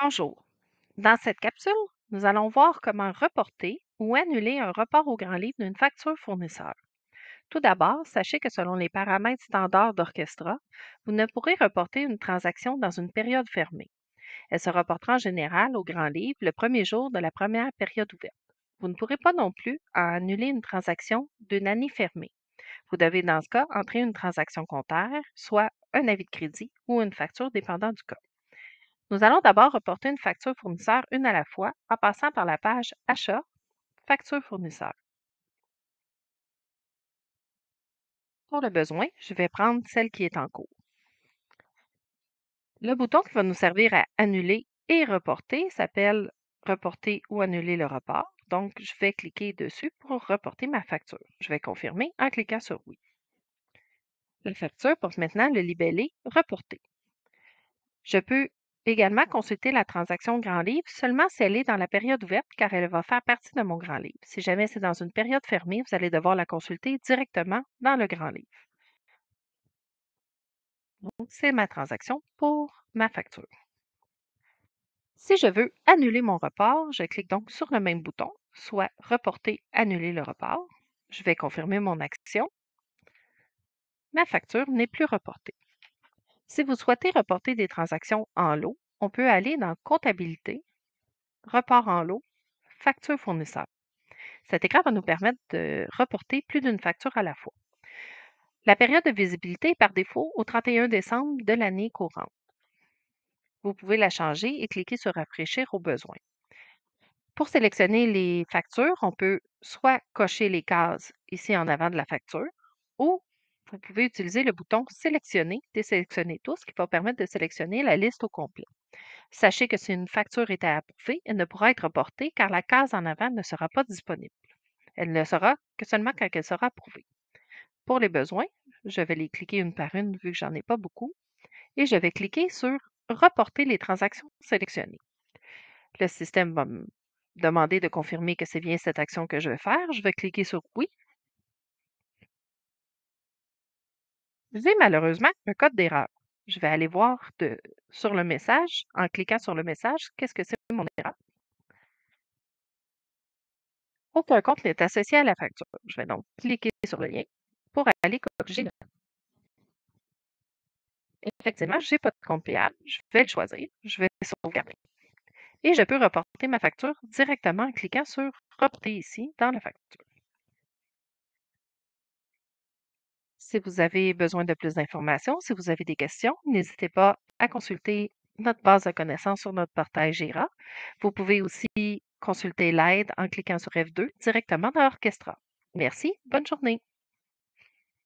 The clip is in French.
Bonjour. Dans cette capsule, nous allons voir comment reporter ou annuler un report au grand livre d'une facture fournisseur. Tout d'abord, sachez que selon les paramètres standards d'Orchestra, vous ne pourrez reporter une transaction dans une période fermée. Elle se reportera en général au grand livre le premier jour de la première période ouverte. Vous ne pourrez pas non plus annuler une transaction d'une année fermée. Vous devez dans ce cas entrer une transaction comptaire, soit un avis de crédit ou une facture dépendant du cas. Nous allons d'abord reporter une facture fournisseur une à la fois en passant par la page Achat, facture fournisseur. Pour le besoin, je vais prendre celle qui est en cours. Le bouton qui va nous servir à annuler et reporter s'appelle Reporter ou annuler le report. Donc, je vais cliquer dessus pour reporter ma facture. Je vais confirmer en cliquant sur Oui. La facture porte maintenant le libellé Reporter. Je peux également consulter la transaction Grand Livre seulement si elle est dans la période ouverte car elle va faire partie de mon Grand Livre. Si jamais c'est dans une période fermée, vous allez devoir la consulter directement dans le Grand Livre. Donc, c'est ma transaction pour ma facture. Si je veux annuler mon report, je clique donc sur le même bouton, soit Reporter, annuler le report. Je vais confirmer mon action. Ma facture n'est plus reportée. Si vous souhaitez reporter des transactions en lot, on peut aller dans Comptabilité, Report en lot, Facture fournisseur. Cet écran va nous permettre de reporter plus d'une facture à la fois. La période de visibilité est par défaut au 31 décembre de l'année courante. Vous pouvez la changer et cliquer sur Rafraîchir au besoin. Pour sélectionner les factures, on peut soit cocher les cases ici en avant de la facture ou vous pouvez utiliser le bouton Sélectionner, désélectionner tout, ce qui va permettre de sélectionner la liste au complet. Sachez que si une facture est à approuver, elle ne pourra être reportée car la case en avant ne sera pas disponible. Elle ne sera que seulement quand elle sera approuvée. Pour les besoins, je vais les cliquer une par une vu que j'en ai pas beaucoup et je vais cliquer sur Reporter les transactions sélectionnées. Le système va me demander de confirmer que c'est bien cette action que je vais faire. Je vais cliquer sur Oui. J'ai malheureusement un code d'erreur. Je vais aller voir sur le message, en cliquant sur le message, qu'est-ce que c'est mon erreur. Aucun compte n'est associé à la facture. Je vais donc cliquer sur le lien pour aller corriger. Effectivement, je n'ai pas de compte payable. Je vais le choisir. Je vais sauvegarder. Et je peux reporter ma facture directement en cliquant sur Reporter ici dans la facture. Si vous avez besoin de plus d'informations, si vous avez des questions, n'hésitez pas à consulter notre base de connaissances sur notre portail Jira. Vous pouvez aussi consulter l'aide en cliquant sur F2 directement dans Orchestra. Merci, bonne journée.